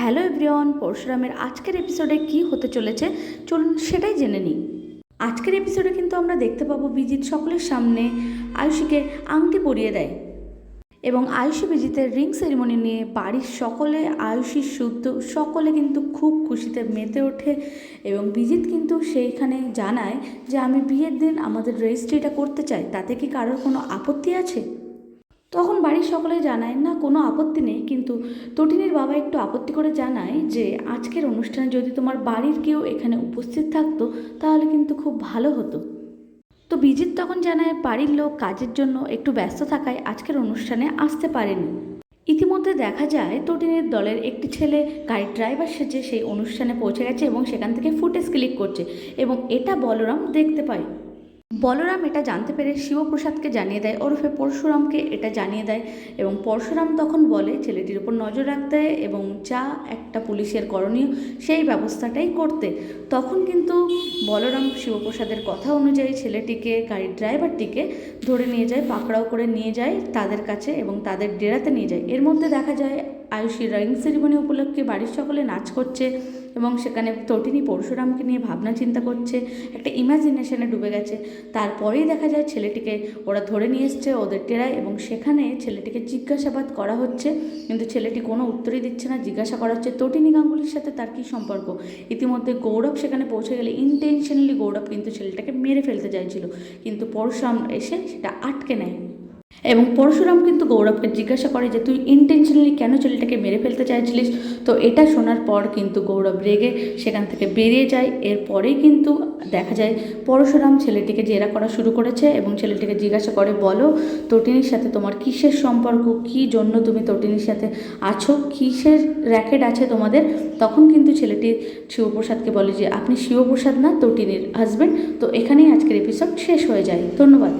Hello everyone, পরশুরামের আজকের এপিসোডে কি হতে চলেছে চলুন সেটাই জেনে নিই। আজকের এপিসোডে কিন্তু আমরা দেখতে পাবো বিজিৎ সকলের সামনে আয়ুষীকে আংটি পরিয়ে দেয় এবং আয়ুষী বিজিতের রিং সেরিমনি নিয়ে বাড়ির সকলে, আয়ুষীর শুদ্ধ সকলে কিন্তু খুব খুশিতে মেতে ওঠে এবং বিজিৎ কিন্তু সেইখানে জানায় যে আমি বিয়ের দিন আমাদের রেজিস্ট্রিটা করতে চাই, তাতে কি কারোর কোনো আপত্তি আছে? তখন বাড়ির সকলে জানায় না কোনো আপত্তি নেই, কিন্তু তটিনীর বাবা একটু আপত্তি করে জানায় যে আজকের অনুষ্ঠানে যদি তোমার বাড়ির কেউ এখানে উপস্থিত থাকতো তাহলে কিন্তু খুব ভালো হতো। তো বিজিৎ তখন জানায় বাড়ির লোক কাজের জন্য একটু ব্যস্ত থাকায় আজকের অনুষ্ঠানে আসতে পারেনি। ইতিমধ্যে দেখা যায় তটিনীর দলের একটি ছেলে গাড়ির ড্রাইভার সেজে সেই অনুষ্ঠানে পৌঁছে গেছে এবং সেখান থেকে ফুটেজ ক্লিক করছে এবং এটা বলরাম দেখতে পায়। বলরাম এটা জানতে পেরে শিবপ্রসাদকে জানিয়ে দেয়, ওরফে পরশুরামকে এটা জানিয়ে দেয় এবং পরশুরাম তখন বলে ছেলেটির উপর নজর রাখতে এবং যা একটা পুলিশের করণীয় সেই ব্যবস্থাটাই করতে। তখন কিন্তু বলরাম শিবপ্রসাদের কথা অনুযায়ী ছেলেটিকে, গাড়ির ড্রাইভারটিকে ধরে নিয়ে যায়, পাকড়াও করে নিয়ে যায় তাদের কাছে এবং তাদের ডেরাতে নিয়ে যায়। এর মধ্যে দেখা যায় আয়ুষীর রিং সেরিমনি উপলক্ষে বাড়ির সকলে নাচ করছে এবং সেখানে তটিনী পরশুরামকে নিয়ে ভাবনা চিন্তা করছে, একটা ইমাজিনেশনে ডুবে গেছে। তারপরেই দেখা যায় ছেলেটিকে ওরা ধরে নিয়ে এসছে ওদের ডেরায় এবং সেখানে ছেলেটিকে জিজ্ঞাসাবাদ করা হচ্ছে, কিন্তু ছেলেটি কোনো উত্তরই দিচ্ছে না। জিজ্ঞাসা করা হচ্ছে তটিনী গাঙ্গুলির সাথে তার কী সম্পর্ক। ইতিমধ্যে গৌরব সেখানে পৌঁছে গেলে ইন্টেনশনালি গৌরব কিন্তু ছেলেটাকে মেরে ফেলতে চাইছিল, কিন্তু পরশুরাম এসে সেটা আটকে নেয় এবং পরশুরাম কিন্তু গৌরবকে জিজ্ঞাসা করে যে তুই ইন্টেনশনালি কেন ছেলেটাকে মেরে ফেলতে চাইছিলিস। তো এটা শোনার পর কিন্তু গৌরব রেগে সেখান থেকে বেরিয়ে যায়। এরপরেই কিন্তু দেখা যায় পরশুরাম ছেলেটিকে জেরা করা শুরু করেছে এবং ছেলেটিকে জিজ্ঞাসা করে, বলো তটিনীর সাথে তোমার কিসের সম্পর্ক, কী জন্য তুমি তটিনীর সাথে আছো, কিসের র্যাকেট আছে তোমাদের। তখন কিন্তু ছেলেটি শিবপ্রসাদকে বলে যে আপনি শিবপ্রসাদ না, তটিনীর হাজব্যান্ড। তো এখানেই আজকের এপিসোড শেষ হয়ে যায়। ধন্যবাদ।